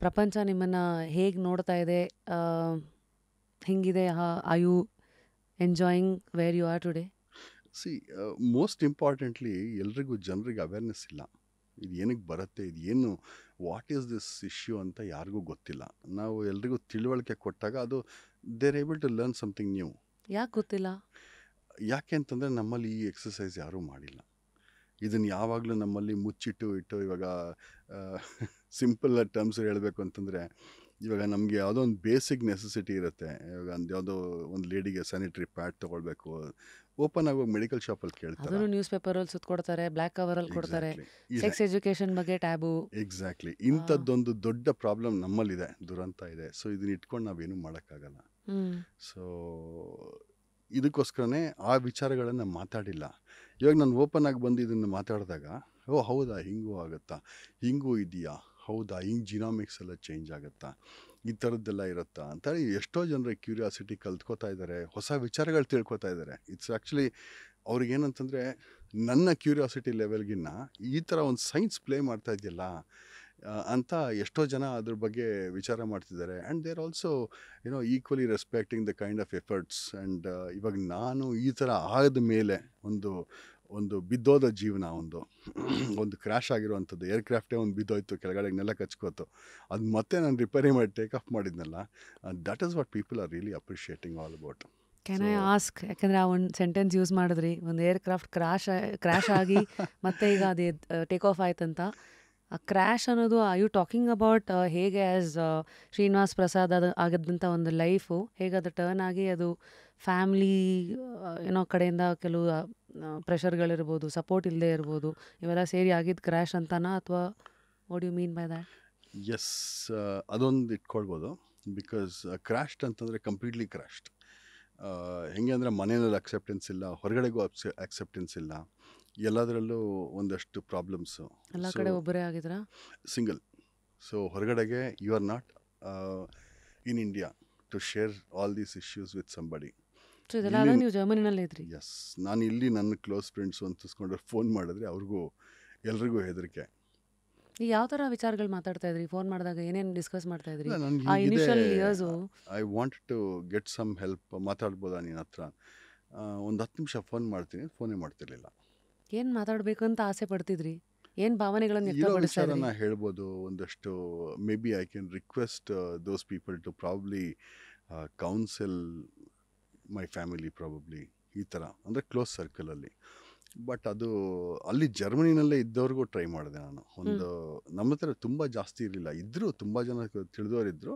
ಪ್ರಪಂಚ ನಿಮ್ಮನ್ನು ಹೇಗೆ ನೋಡ್ತಾ ಇದೆ, ಹೆಂಗಿದೆ, are you enjoying where you are today? See most importantly ಎಲ್ರಿಗೂ ಜನರಿಗೆ ಅವೇರ್ನೆಸ್ ಇಲ್ಲ. ಇದು ಏನಕ್ಕೆ ಬರುತ್ತೆ, ಇದು ಏನು, ವಾಟ್ ಈಸ್ ದಿಸ್ ಇಶ್ಯೂ ಅಂತ ಯಾರಿಗೂ ಗೊತ್ತಿಲ್ಲ. ನಾವು ಎಲ್ರಿಗೂ ತಿಳುವಳಿಕೆ ಕೊಟ್ಟಾಗ ಅದು they're able to learn something new. ಯಾಕೆ ಗೊತ್ತಿಲ್ಲ? ಯಾಕೆ ಅಂತಂದರೆ ನಮ್ಮಲ್ಲಿ ಈ ಎಕ್ಸಸೈಸ್ ಯಾರೂ ಮಾಡಿಲ್ಲ. ಇದನ್ನು ಯಾವಾಗಲೂ ನಮ್ಮಲ್ಲಿ ಮುಚ್ಚಿಟ್ಟು ಇಟ್ಟು, ಇವಾಗ ಸಿಂಪಲ್ ಟರ್ಮ್ಸ್ ಹೇಳಬೇಕು ಅಂತಂದರೆ, ಇವಾಗ ನಮಗೆ ಯಾವುದೋ ಒಂದು ಬೇಸಿಕ್ ನೆಸೆಸಿಟಿ ಇರುತ್ತೆ. ಇವಾಗ ಯಾವುದೋ ಒಂದು ಲೇಡಿಗೆ ಸ್ಯಾನಿಟರಿ ಪ್ಯಾಡ್ ತೊಗೊಳ್ಬೇಕು, ಓಪನ್ ಆಗೋಗಿ ಮೆಡಿಕಲ್ ಶಾಪಲ್ಲಿ ಕೇಳ್ತಾರೆ. ಅದನ್ನು ನ್ಯೂಸ್ ಪೇಪರಲ್ಲಿ ಸುತ್ಕೊಡ್ತಾರೆ, ಬ್ಲ್ಯಾಕ್ ಕವರಲ್ಲಿ ಕೊಡ್ತಾರೆ. ಸೆಕ್ಸ್ ಎಜುಕೇಷನ್ ಬಗ್ಗೆ ಟ್ಯಾಬು. ಎಕ್ಸಾಕ್ಟ್ಲಿ. ಇಂಥದ್ದೊಂದು ದೊಡ್ಡ ಪ್ರಾಬ್ಲಮ್ ನಮ್ಮಲ್ಲಿದೆ, ದುರಂತ ಇದೆ. ಸೊ ಇದನ್ನ ಇಟ್ಕೊಂಡು ನಾವೇನು ಮಾಡೋಕ್ಕಾಗಲ್ಲ. ಸೊ ಇದಕ್ಕೋಸ್ಕರನೇ ಆ ವಿಚಾರಗಳನ್ನು ಮಾತಾಡಿಲ್ಲ. ಇವಾಗ ನಾನು ಓಪನ್ ಆಗಿ ಬಂದು ಇದನ್ನು ಮಾತಾಡಿದಾಗ, ಓ ಹೌದಾ, ಹಿಂಗೂ ಆಗುತ್ತಾ, ಹಿಂಗೂ ಇದೆಯಾ, ಹೌದಾ, ಹಿಂಗೆ ಜಿನಾಮಿಕ್ಸ್ ಎಲ್ಲ ಚೇಂಜ್ ಆಗುತ್ತಾ, ಈ ಥರದ್ದೆಲ್ಲ ಇರುತ್ತಾ ಅಂತ ಎಷ್ಟೋ ಜನರ ಕ್ಯೂರಿಯಾಸಿಟಿ ಕಲ್ತ್ಕೋತಾ ಇದ್ದಾರೆ, ಹೊಸ ವಿಚಾರಗಳು ತಿಳ್ಕೊತಾ ಇದ್ದಾರೆ. ಇಟ್ಸ್ ಆ್ಯಕ್ಚುಲಿ ಅವ್ರಿಗೇನಂತಂದರೆ, ನನ್ನ ಕ್ಯೂರಿಯಾಸಿಟಿ ಲೆವೆಲ್ಗಿನ್ನ ಈ ಥರ ಒಂದು ಸೈನ್ಸ್ ಪ್ಲೇ ಮಾಡ್ತಾ ಇದೆಯಲ್ಲ ಅಂತ ಎಷ್ಟೋ ಜನ ಅದ್ರ ಬಗ್ಗೆ ವಿಚಾರ ಮಾಡ್ತಿದ್ದಾರೆ. And they are also equally respecting the kind of efforts. And ಇವಾಗ ನಾನು ಈ ಥರ ಆದ ಮೇಲೆ ಒಂದು ಬಿದ್ದೋದ ಜೀವನ, ಒಂದು ಕ್ರ್ಯಾಶ್ ಆಗಿರುವಂಥದ್ದು, ಏರ್ಕ್ರಾಫ್ಟೇ ಒಂದು ಬಿದ್ದೋಯ್ತು, ಕೆಳಗಡೆ ನೆಲ ಕಚ್ಕೋತು, ಅದು ಮತ್ತೆ ನಾನು ರಿಪೇರಿ ಮಾಡಿ ಟೇಕ್ ಆಫ್ ಮಾಡಿದ್ನಲ್ಲ, that is what people are really appreciating all about. Can I ask, ಯಾಕಂದರೆ ಆ ಒಂದು ಸೆಂಟೆನ್ಸ್ ಯೂಸ್ ಮಾಡಿದ್ರಿ, ಒಂದು ಏರ್ಕ್ರಾಫ್ಟ್ ಕ್ರ್ಯಾಶ್ ಆಗಿ ಮತ್ತೆ ಈಗ ಅದು ಟೇಕ್ ಆಫ್ ಆಯ್ತಂತ. ಆ ಕ್ರ್ಯಾಶ್ ಅನ್ನೋದು, ಐ ಯು ಟಾಕಿಂಗ್ ಅಬೌಟ್ ಹೇಗೆ ಆ್ಯಸ್ ಶ್ರೀನಿವಾಸ್ ಪ್ರಸಾದ್ ಆಗಿದ್ದಂಥ ಒಂದು ಲೈಫು ಹೇಗೆ ಅದು ಟರ್ನ್ ಆಗಿ ಅದು ಫ್ಯಾಮ್ಲಿ ಕಡೆಯಿಂದ ಕೆಲವು ಪ್ರೆಷರ್ಗಳಿರ್ಬೋದು, ಸಪೋರ್ಟ್ ಇಲ್ಲದೆ ಇರ್ಬೋದು, ಇವೆಲ್ಲ ಸೇರಿ ಆಗಿದ್ದು ಕ್ರ್ಯಾಶ್ ಅಂತನಾ, ಅಥವಾ what you mean by that? Yes, ಅದೊಂದು ಇಟ್ಕೊಳ್ಬೋದು. ಬಿಕಾಸ್ ಕ್ರ್ಯಾಶ್ಡ್ ಅಂತಂದರೆ ಕಂಪ್ಲೀಟ್ಲಿ ಕ್ರ್ಯಾಶ್ಡ್. ಹೆಂಗೆ ಅಂದರೆ, ಮನೆಯಲ್ಲಿ ಅಕ್ಸೆಪ್ಟೆನ್ಸ್ ಇಲ್ಲ, ಹೊರಗಡೆಗೂ ಅಕ್ಸೆಪ್ಟೆನ್ಸ್ ಇಲ್ಲ, ಎಲ್ಲದರಲ್ಲೂ ಒಂದಷ್ಟು ಪ್ರಾಬ್ಲಮ್ಸು. ಎಲ್ಲ ಕಡೆ ಒಬ್ಬರೇ ಆಗಿದ್ರಾ? ಸಿಂಗಲ್. ಸೊ ಹೊರಗಡೆಗೆ you are not in India to share all these issues with somebody. So ಇದೆಲ್ಲ ನೀವು ಜರ್ಮನಿನಲ್ಲೇ ಇದ್ರಿ? ಎಸ್, ನಾನು ಇಲ್ಲಿ ನನ್ನ ಕ್ಲೋಸ್ ಫ್ರೆಂಡ್ಸು ಅಂತಿಸ್ಕೊಂಡ್ರೆ ಫೋನ್ ಮಾಡಿದ್ರೆ ಎಲ್ರಿಗೂ ಹೆದರಿಕೆ. ಈಗ ಯಾವ ಥರ ವಿಚಾರಗಳು ಮಾತಾಡ್ತಾ ಇದ್ರಿ ಫೋನ್ ಮಾಡಿದಾಗ? ಏನೇನು ಡಿಸ್ಕಸ್ ಮಾಡ್ತಾ ಇದ್ರಿ? I want to get some help, ಮಾತಾಡ್ಬೋದಾ ನಿನ್ನ ಹತ್ರ, ಒಂದು 10 ನಿಮಿಷ ಫೋನ್ ಮಾಡ್ತೀನಿ, ಫೋನೇ ಮಾಡ್ತಿರ್ಲಿಲ್ಲ. ಏನು ಮಾತಾಡಬೇಕು ಅಂತ ಆಸೆ ಪಡ್ತಿದ್ರಿ? ಏನು ಭಾವನೆಗಳನ್ನು ಇರೋ ವಿಚಾರನ ಹೇಳ್ಬೋದು ಒಂದಷ್ಟು. Maybe I can request those people to probably counsel my family, probably ಈ ಥರ, ಅಂದರೆ ಕ್ಲೋಸ್ ಸರ್ಕಲಲ್ಲಿ. ಬಟ್ ಅದು ಅಲ್ಲಿ ಜರ್ಮನಿನಲ್ಲೇ ಇದ್ದವ್ರಿಗೂ ಟ್ರೈ ಮಾಡಿದೆ ನಾನು. ನಮ್ಮ ಹತ್ರ ತುಂಬ ಜಾಸ್ತಿ ಇರಲಿಲ್ಲ, ಇದ್ದರು ತುಂಬ ಜನ ತಿಳಿದವರಿದ್ದರು.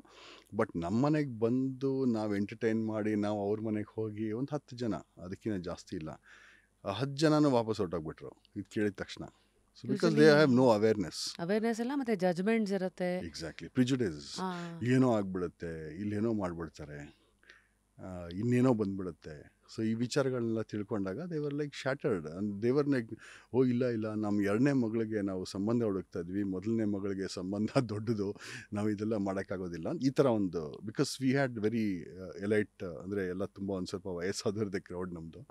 ಬಟ್ ನಮ್ಮ ಮನೆಗೆ ಬಂದು ನಾವು ಎಂಟರ್ಟೈನ್ ಮಾಡಿ ನಾವು ಅವ್ರ ಮನೆಗೆ ಹೋಗಿ ಒಂದು 10 ಜನ, ಅದಕ್ಕಿಂತ ಜಾಸ್ತಿ ಇಲ್ಲ, 10 ಜನನೂ ವಾಪಸ್ ಹೊರಟೋಗ್ಬಿಟ್ರು ಇದು ಕೇಳಿದ ತಕ್ಷಣ. So because they have no awareness ಎಲ್ಲ, ಮತ್ತೆ ಜಜ್ಮೆಂಟ್ಸ್ ಇರುತ್ತೆ. Exactly, prejudices. ಏನೋ ಆಗ್ಬಿಡುತ್ತೆ, ಇಲ್ಲೇನೋ ಮಾಡಿಬಿಡ್ತಾರೆ, ಇನ್ನೇನೋ ಬಂದ್ಬಿಡುತ್ತೆ. ಸೊ ಈ ವಿಚಾರಗಳನ್ನೆಲ್ಲ ತಿಳ್ಕೊಂಡಾಗ ದೇವರ್ ಲೈಕ್ ಶಾಟರ್ಡ್. ದೇವರ್ ಲೈಕ್, ಓ ಇಲ್ಲ, ನಮ್ಮ 2ನೇ ಮಗಳಿಗೆ ನಾವು ಸಂಬಂಧ ಹುಡುಕ್ತಾ ಇದ್ವಿ, 1ನೇ ಮಗಳಿಗೆ ಸಂಬಂಧ ದೊಡ್ಡದು, ನಾವು ಇದೆಲ್ಲ ಮಾಡೋಕ್ಕಾಗೋದಿಲ್ಲ, ಈ ಥರ ಒಂದು. Because we had very elite, ಅಂದರೆ ಎಲ್ಲ ತುಂಬ ಒಂದು ಸ್ವಲ್ಪ ವಯಸ್ಸಾದವ್ರದ್ದೇ ಕ್ರೌಡ್ ನಮ್ಮದು.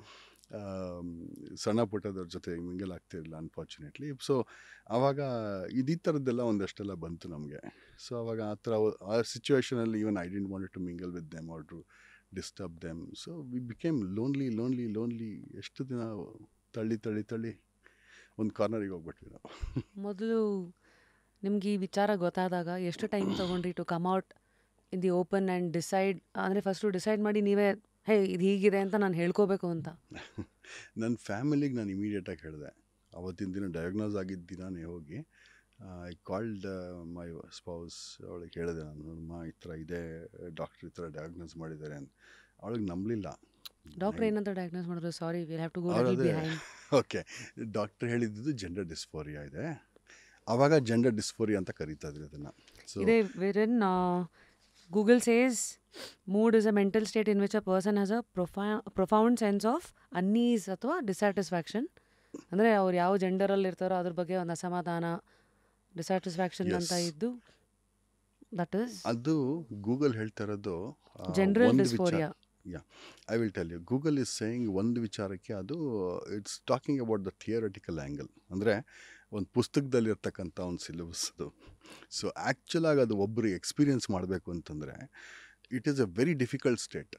ಸಣ್ಣ ಪುಟ್ಟದವ್ರ ಜೊತೆ ಮಿಂಗಲ್ ಆಗ್ತಿರಲಿಲ್ಲ ಅನ್ಫಾರ್ಚುನೇಟ್ಲಿ. ಸೊ ಆವಾಗ ಈ ಥರದ್ದೆಲ್ಲ ಒಂದಷ್ಟೆಲ್ಲ ಬಂತು ನಮಗೆ. ಸೊ ಆವಾಗ ಆ ಸಿಚುವೇಶನಲ್ಲಿ even I didn't want to mingle with them or to disturb them. So we became lonely. ಎಷ್ಟು ದಿನ ತಳ್ಳಿ ಒಂದು ಕಾರ್ನರಿಗೆ ಹೋಗ್ಬಿಟ್ವಿ ನಾವು. ಮೊದಲು ನಿಮ್ಗೆ ಈ ವಿಚಾರ ಗೊತ್ತಾದಾಗ ಎಷ್ಟು ಟೈಮ್ ತೊಗೊಂಡ್ರಿ to come out in the open and decide? ಅಂದರೆ ಫಸ್ಟು ಡಿಸೈಡ್ ಮಾಡಿ ನೀವೇ, ಹೇ ಇದು ಹೀಗಿದೆ ಅಂತ ನಾನು ಹೇಳ್ಕೋಬೇಕು ಅಂತ? ನನ್ನ ಫ್ಯಾಮಿಲಿಗೆ ನಾನು ಇಮಿಡಿಯೇಟಾಗಿ ಹೇಳಿದೆ. ಅವತ್ತಿನ ದಿನ ಡಯಾಗ್ನೋಸ್ ಆಗಿದ್ದ ದಿನಾನೇ ಹೋಗಿ ಐ ಕಾಲ್ಡ್ ಮೈ ಸ್ಪೌಸ್. ಅವಳಿಗೆ ಹೇಳಿದೆ, ನಾನು ಈ ಥರ ಇದೆ, ಡಾಕ್ಟ್ರ್ ಈ ಥರ ಡಯಾಗ್ನೋಸ್ ಮಾಡಿದ್ದಾರೆ ಅಂತ. ಅವಳಿಗೆ ನಂಬಲಿಲ್ಲ. ಡಾಕ್ಟ್ರ್ ಏನಂತ ಡಯಾಗ್ನೋಸ್ ಮಾಡಿದ್ರು? Sorry, will have to go behind. Okay, doctor ಹೇಳಿದ್ದು ಜೆಂಡರ್ ಡಿಸ್ಫೋರಿಯಾ ಇದೆ. ಆವಾಗ ಜೆಂಡರ್ ಡಿಸ್ಫೋರಿಯಾ ಅಂತ ಕರೀತಾ ಇದ್ರಿ ಅದನ್ನು. ಸೊ ಇದೇ ವೇರನ್ Google says mood is a mental state in which a person has a profound sense of unease ಅಥವಾ dissatisfaction. ಅಂದರೆ ಅವ್ರು ಯಾವ ಜೆಂಡರಲ್ಲಿ ಇರ್ತಾರೋ ಅದ್ರ ಬಗ್ಗೆ ಒಂದು ಅಸಮಾಧಾನ, ಡಿಸ್ಸ್ಯಾಟಿಸ್ಫ್ಯಾಕ್ಷನ್ ಅಂತ ಇದ್ದು, ದಟ್ ಇಸ್ ಅದು ಗೂಗಲ್ ಹೇಳ್ತಾ ಇರೋದು general dysphoria. I will tell you. Google is saying ಒಂದು ವಿಚಾರಕ್ಕೆ ಅದು it's talking about the theoretical angle. ಅಂದರೆ ಒಂದು ಪುಸ್ತಕದಲ್ಲಿರ್ತಕ್ಕಂಥ ಒಂದು ಸಿಲೆಬಸ್ ಅದು. ಸೊ ಆ್ಯಕ್ಚುಲಾಗಿ ಅದು ಒಬ್ಬರಿಗೆ ಎಕ್ಸ್ಪೀರಿಯನ್ಸ್ ಮಾಡಬೇಕು ಅಂತಂದರೆ it is a very difficult state.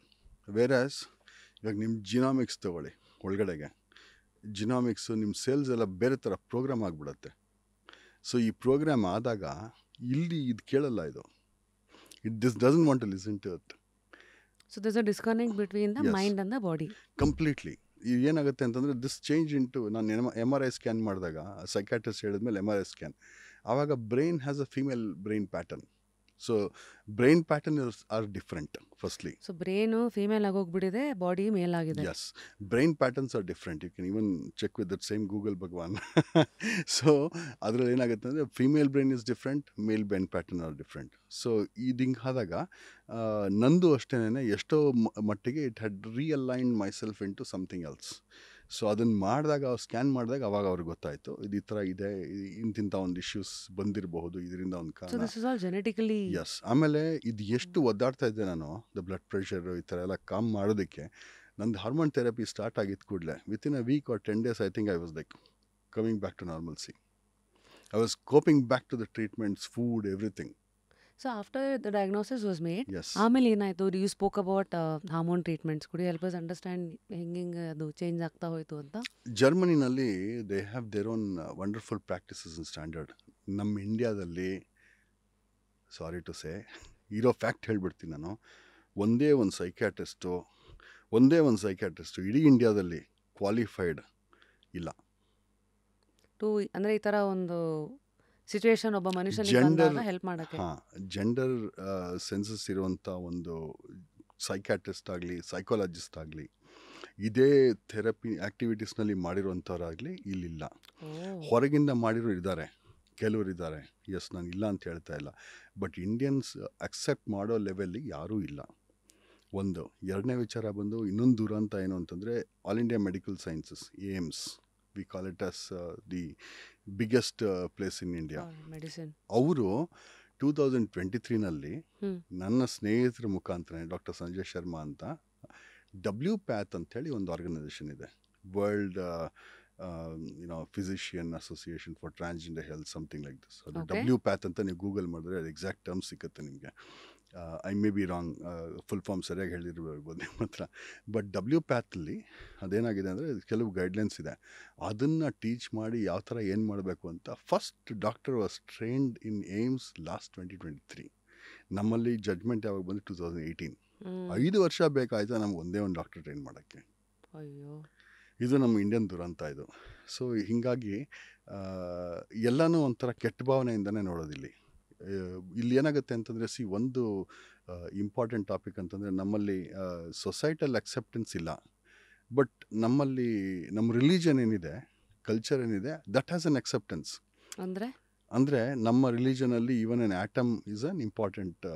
Whereas ಇವಾಗ ನಿಮ್ಮ ಜಿನಾಮಿಕ್ಸ್ ತೊಗೊಳ್ಳಿ, ಒಳಗಡೆಗೆ ಜಿನಾಮಿಕ್ಸು ನಿಮ್ಮ ಸೇಲ್ಸ್ ಎಲ್ಲ ಬೇರೆ ಥರ ಪ್ರೋಗ್ರಾಮ್ ಆಗಿಬಿಡುತ್ತೆ. ಸೊ ಈ ಪ್ರೋಗ್ರಾಮ್ ಆದಾಗ ಇಲ್ಲಿ ಇದು ಕೇಳಲ್ಲ, ಇದು this doesn't want to listen to it. So there's a disconnect between the Yes. mind and the body. Completely. ಈಗ ಏನಾಗುತ್ತೆ ಅಂತಂದರೆ ದಿಸ್ ಚೇಂಜ್ ಇಂಟು, ನಾನು MRI ಸ್ಕ್ಯಾನ್ ಮಾಡಿದಾಗ ಸೈಕ್ಯಾಟ್ರಿಸ್ಟ್ ಹೇಳಿದ್ಮೇಲೆ MRI ಸ್ಕ್ಯಾನ್, ಆವಾಗ brain has a female brain pattern. So brain pattern are different firstly. So brain female ಆಗೋಗ್ಬಿಟ್ಟಿದೆ, body male ಆಗಿದೆ. Yes, brain patterns are different. You can even check with that same Google Bhagwan. So ಅದರಲ್ಲಿ ಏನಾಗುತ್ತೆ ಅಂದರೆ female brain is different, male brain pattern are different. So ಇದು ಹಿಂಗೆ ಆದಾಗ ನಂದು ಅಷ್ಟೇನೆ ಎಷ್ಟೋ ಮಟ್ಟಿಗೆ it had realigned myself into something else. So ಅದನ್ನು ಮಾಡಿದಾಗ, ಸ್ಕ್ಯಾನ್ ಮಾಡಿದಾಗ ಅವಾಗ ಅವ್ರಿಗೆ ಗೊತ್ತಾಯಿತು ಇದು ಈ ಥರ ಇದೆ, ಇಂತಿಂಥ ಒಂದು ಇಶ್ಯೂಸ್ ಬಂದಿರಬಹುದು, ಇದರಿಂದ ಒಂದು So ಕಾರಣ. this is all genetically. Yes. ಆಮೇಲೆ ಇದು ಎಷ್ಟು ಒದ್ದಾಡ್ತಾ ಇದ್ದೆ ನಾನು, ದ ಬ್ಲಡ್ ಪ್ರೆಷರು ಈ ಥರ ಎಲ್ಲ ಕಾಮ್ ಮಾಡೋದಕ್ಕೆ. ನಂದು ಹಾರ್ಮೋನ್ ಥೆರಪಿ ಸ್ಟಾರ್ಟ್ ಆಗಿದ್ದ ಕೂಡಲೇ within a week or 10 days I think I was like coming back to normalcy. I was coping back to the treatments, food, everything. So after the diagnosis was made, yes. ಆಮೇಲೆ ಏನಾಯ್ತು? You spoke about hormone treatments. Could you help us understand ಹೆಂಗೆ ಅದು change ಆಗ್ತಾ ಹೋಯ್ತು ಅಂತ? ಜರ್ಮನಿನಲ್ಲಿ they have their own wonderful practices in standard. ನಮ್ಮ ಇಂಡಿಯಾದಲ್ಲಿ ಸಾರಿ ಟು ಸೇ ಇರೋ ಫ್ಯಾಕ್ಟ್ ಹೇಳ್ಬಿಡ್ತೀನಿ ನಾನು, ಒಂದೇ ಒಂದು ಸೈಕ್ಯಾಟ್ರಿಸ್ಟು ಇಡೀ ಇಂಡಿಯಾದಲ್ಲಿ ಕ್ವಾಲಿಫೈಡ್ ಇಲ್ಲ. ಅಂದರೆ ಈ ಥರ ಒಂದು ಸಿಚುವೇಶನ್ ಒಬ್ಬ ಮನುಷ್ಯನಿಗೆ Gender- ಬಂದಾಗ ಹೆಲ್ಪ್ ಮಾಡೋಕ್ಕೆ. ಹಾಂ, ಜೆಂಡರ್ ಸೆನ್ಸಸ್ ಇರುವಂಥ ಒಂದು ಸೈಕ್ಯಾಟ್ರಿಸ್ಟ್ ಆಗಲಿ, ಸೈಕಾಲಜಿಸ್ಟ್ ಆಗಲಿ, ಇದೇ ಥೆರಪಿ ಆ್ಯಕ್ಟಿವಿಟೀಸ್ನಲ್ಲಿ ಮಾಡಿರುವಂಥವ್ರಾಗಲಿ ಇಲ್ಲಿಲ್ಲ. ಹೊರಗಿಂದ ಮಾಡಿರೋ ಇದ್ದಾರೆ, ಕೆಲವರು ಇದ್ದಾರೆ. ಎಸ್, ನಾನು ಇಲ್ಲ ಅಂತ ಹೇಳ್ತಾ ಇಲ್ಲ, ಬಟ್ ಇಂಡಿಯನ್ಸ್ ಅಕ್ಸೆಪ್ಟ್ ಮಾಡೋ ಲೆವೆಲ್ಲಿಗೆ ಯಾರೂ ಇಲ್ಲ. ಒಂದು. ಎರಡನೇ ವಿಚಾರ ಬಂದು ಇನ್ನೊಂದು ದುರಂತ ಏನು ಅಂತಂದರೆ, All India Medical Sciences, AIIMS, we call it as the biggest place in India. Medicine. ಅವರು 2023ನಲ್ಲಿ ಹ್ಮ್. ನನ್ನ ಸ್ನೇಹಿತರ ಮುಖಾಂತರ ಡಾಕ್ಟರ್ ಸಂಜಯ್ ಶರ್ಮಾ ಅಂತ WPATH ಅಂತೇಳಿ ಒಂದು ಆರ್ಗನೈಸೇಷನ್ ಇದೆ, world physician association for transgender health, something like this. ಅದು Okay. WPATH ಅಂತ ನೀವು ಗೂಗಲ್ ಮಾಡಿದ್ರೆ ಅದು ಎಕ್ಸಾಕ್ಟ್ ಟರ್ಮ್ಸ್ ಸಿಗುತ್ತೆ ನಿಮಗೆ. I may be wrong, full form ಸರಿಯಾಗಿ ಹೇಳಿರ್ಬೋದು ನಿಮ್ಮ ಹತ್ರ. ಬಟ್ WPATHಲ್ಲಿ ಅದೇನಾಗಿದೆ ಅಂದರೆ ಕೆಲವು ಗೈಡ್ಲೈನ್ಸ್ ಇದೆ, ಅದನ್ನು ಟೀಚ್ ಮಾಡಿ ಯಾವ ಥರ ಏನು ಮಾಡಬೇಕು ಅಂತ. First doctor was trained in AIIMS last 2023. ನಮ್ಮಲ್ಲಿ ಜಡ್ಜ್ಮೆಂಟ್ ಯಾವಾಗ ಬಂದು 2018. 5 ವರ್ಷ ಬೇಕಾಯ್ತು ನಮ್ಗೆ ಒಂದೇ ಒಂದು ಡಾಕ್ಟರ್ ಟ್ರೈನ್ ಮಾಡೋಕ್ಕೆ. ಅಯ್ಯೋ. ಇದು ನಮ್ಮ ಇಂಡಿಯನ್ ದುರಂತ ಇದು. ಸೊ ಹೀಗಾಗಿ ಎಲ್ಲನೂ ಒಂಥರ ಕೆಟ್ಟ ಭಾವನೆಯಿಂದನೇ ನೋಡೋದಿಲ್ಲಿ. ಇಲ್ಲಿ ಏನಾಗುತ್ತೆ ಅಂತಂದರೆ, ಒಂದು ಇಂಪಾರ್ಟೆಂಟ್ ಟಾಪಿಕ್ ಅಂತಂದರೆ, ನಮ್ಮಲ್ಲಿ ಸೊಸೈಟಲ್ ಅಕ್ಸೆಪ್ಟೆನ್ಸ್ ಇಲ್ಲ. ಬಟ್ ನಮ್ಮಲ್ಲಿ ನಮ್ಮ ರಿಲಿಜನ್ ಏನಿದೆ, ಕಲ್ಚರ್ ಏನಿದೆ, ದಟ್ ಹ್ಯಾಸ್ ಅನ್ ಅಕ್ಸೆಪ್ಟೆನ್ಸ್. ಅಂದರೆ ನಮ್ಮ ರಿಲಿಜನಲ್ಲಿ even an atom is unimportant,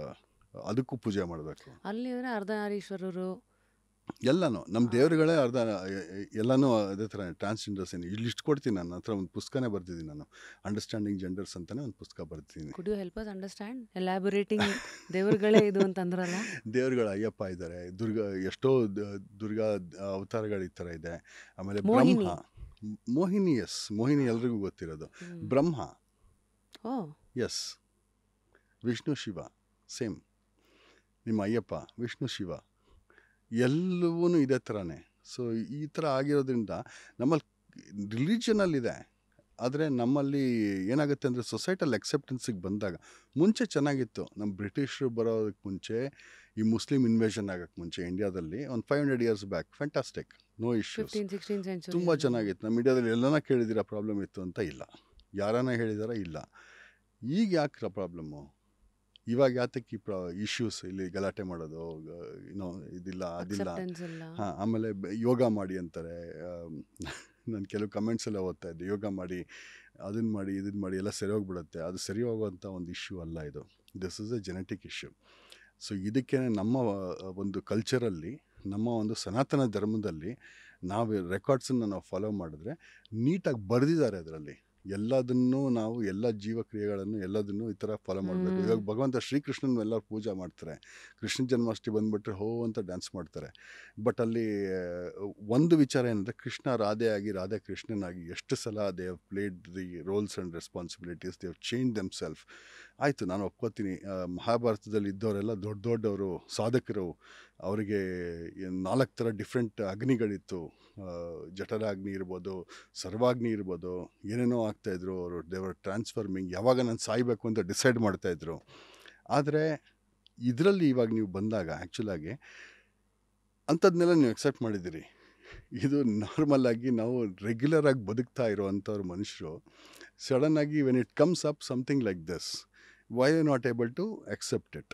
ಅದಕ್ಕೂ ಪೂಜೆ ಮಾಡಬೇಕು. ಅಲ್ಲಿ ಅಂದರೆ ಅರ್ಧನಾರೀಶ್ವರರು ಎಲ್ಲನೂ ನಮ್ಮ ದೇವರುಗಳೇ ಎಲ್ಲನೂ ಅದೇ ಥರ. ಟ್ರಾನ್ಸ್ಜೆಂಡರ್ಸ್ ಏನು ಇಲ್ಲಿ ಇಷ್ಟು ಕೊಡ್ತೀನಿ, ನನ್ನ ಹತ್ರ ಒಂದು ಪುಸ್ತಕನೇ ಬರ್ತಿದ್ದೀನಿ ನಾನು, ಅಂಡರ್ಸ್ಟ್ಯಾಂಡಿಂಗ್ ಜೆಂಡರ್ಸ್ ಅಂತಲೇ ಒಂದು ಪುಸ್ತಕ ಬರ್ತೀನಿ. Could you help us understand elaborating? ದೇವರುಗಳೇ ಇದು ಅಂತ ಅಂದ್ರಲ್ಲ. ದೇವರುಗಳು ಅಯ್ಯಪ್ಪ ಇದ್ದಾರೆ, ಎಷ್ಟೋ ದುರ್ಗಾ ಅವತಾರಗಳು ಈ ಥರ ಇದೆ. ಆಮೇಲೆ ಮೋಹಿನಿ. ಮೋಹಿನಿ, ಎಸ್, ಮೋಹಿನಿ ಎಲ್ರಿಗೂ ಗೊತ್ತಿರೋದು. ಬ್ರಹ್ಮ, ಓ, ಎಸ್, ವಿಷ್ಣು, ಶಿವ, ಸೇಮ್. ನಿಮ್ಮ ಅಯ್ಯಪ್ಪ, ವಿಷ್ಣು, ಶಿವ ಎಲ್ಲವೂ ಇದೇ ಥರನೇ. ಸೊ ಈ ಥರ ಆಗಿರೋದ್ರಿಂದ ನಮ್ಮಲ್ಲಿ ರಿಲಿಜನಲ್ಲಿದೆ. ಆದರೆ ನಮ್ಮಲ್ಲಿ ಏನಾಗುತ್ತೆ ಅಂದರೆ, ಸೊಸೈಟಲ್ ಅಕ್ಸೆಪ್ಟೆನ್ಸಿಗೆ ಬಂದಾಗ, ಮುಂಚೆ ಚೆನ್ನಾಗಿತ್ತು. ನಮ್ಮ ಬ್ರಿಟಿಷರು ಬರೋದಕ್ಕೆ ಮುಂಚೆ, ಈ ಮುಸ್ಲಿಂ ಇನ್ವೇಷನ್ ಆಗೋಕ್ಕೆ ಮುಂಚೆ ಇಂಡಿಯಾದಲ್ಲಿ ಒಂದು 500 years back, fantastic, no issues, 15th-16th century. ತುಂಬ ಚೆನ್ನಾಗಿತ್ತು. ನಮ್ಮ ಇಂಡಿಯಾದಲ್ಲಿ ಎಲ್ಲನ ಕೇಳಿದಿರ ಪ್ರಾಬ್ಲಮ್ ಇತ್ತು ಅಂತ ಇಲ್ಲ, ಯಾರನ್ನ ಹೇಳಿದಾರ ಇಲ್ಲ. ಈಗ ಯಾಕೆ ಪ್ರಾಬ್ಲಮ್ಮು? ಇವಾಗ ಯಾತಕ್ಕೆ ಇಶ್ಯೂಸ್ ಇಲ್ಲಿ ಗಲಾಟೆ ಮಾಡೋದು, ಇದಿಲ್ಲ ಅದಿಲ್ಲ. Acceptance ಇಲ್ಲ. ಹಾಂ, ಆಮೇಲೆ ಯೋಗ ಮಾಡಿ ಅಂತಾರೆ. ನಾನು ಕೆಲವು ಕಮೆಂಟ್ಸ್ ಎಲ್ಲ ಓದ್ತಾ ಇದ್ದೆ, ಯೋಗ ಮಾಡಿ, ಅದನ್ನು ಮಾಡಿ, ಇದನ್ನು ಮಾಡಿ ಎಲ್ಲ ಸರಿ ಹೋಗ್ಬಿಡುತ್ತೆ. ಅದು ಸರಿ ಹೋಗುವಂಥ ಒಂದು ಇಶ್ಯೂ ಅಲ್ಲ ಇದು. This is A genetic issue. So ಇದಕ್ಕೆ ನಮ್ಮ ಒಂದು ಕಲ್ಚರಲ್ಲಿ, ನಮ್ಮ ಒಂದು ಸನಾತನ ಧರ್ಮದಲ್ಲಿ ನಾವು ರೆಕಾರ್ಡ್ಸನ್ನು ನಾವು ಫಾಲೋ ಮಾಡಿದ್ರೆ ನೀಟಾಗಿ ಬರೆದಿದ್ದಾರೆ ಅದರಲ್ಲಿ ಎಲ್ಲದನ್ನು ನಾವು ಎಲ್ಲ ಜೀವಕ್ರಿಯೆಗಳನ್ನು ಎಲ್ಲದನ್ನು ಈ ಥರ ಫಾಲೋ ಮಾಡಬೇಕು. ಇವಾಗ ಭಗವಂತ ಶ್ರೀಕೃಷ್ಣನ ಎಲ್ಲರೂ ಪೂಜೆ ಮಾಡ್ತಾರೆ. ಕೃಷ್ಣ ಜನ್ಮಾಷ್ಟಮಿ ಬಂದುಬಿಟ್ರೆ ಹೋ ಅಂತ ಡ್ಯಾನ್ಸ್ ಮಾಡ್ತಾರೆ. ಬಟ್ ಅಲ್ಲಿ ಒಂದು ವಿಚಾರ ಏನಂದರೆ, ಕೃಷ್ಣ ರಾಧೆಯಾಗಿ ರಾಧೆ ಕೃಷ್ಣನಾಗಿ ಎಷ್ಟು ಸಲ they have played the roles and responsibilities, they have change themself. ಆಯಿತು, ನಾನು ಒಪ್ಕೋತೀನಿ. ಮಹಾಭಾರತದಲ್ಲಿ ಇದ್ದವರೆಲ್ಲ ದೊಡ್ಡವರು ಸಾಧಕರು. ಅವರಿಗೆ 4 ಥರ ಡಿಫ್ರೆಂಟ್ ಅಗ್ನಿಗಳಿತ್ತು. ಜಠರಾಗ್ನಿ ಇರ್ಬೋದು, ಸರ್ವಾಗ್ನಿ ಇರ್ಬೋದು, ಏನೇನೋ ಆಗ್ತಾಯಿದ್ರು ಅವರು. ದೇವರ್ ಟ್ರಾನ್ಸ್ಫಾರ್ಮಿಂಗ್, ಯಾವಾಗ ನಾನು ಸಾಯಬೇಕು ಅಂತ ಡಿಸೈಡ್ ಮಾಡ್ತಾಯಿದ್ರು. ಆದರೆ ಇದರಲ್ಲಿ ಇವಾಗ ನೀವು ಬಂದಾಗ ಆ್ಯಕ್ಚುಲಾಗಿ ಅಂಥದ್ದನ್ನೆಲ್ಲ ನೀವು ಎಕ್ಸೆಪ್ಟ್ ಮಾಡಿದ್ದೀರಿ. ಇದು ನಾರ್ಮಲಾಗಿ ನಾವು ರೆಗ್ಯುಲರಾಗಿ ಬದುಕ್ತಾ ಇರೋವಂಥವ್ರು ಮನುಷ್ಯರು. ಸಡನ್ನಾಗಿ when it comes up something like this, why are not able to accept it?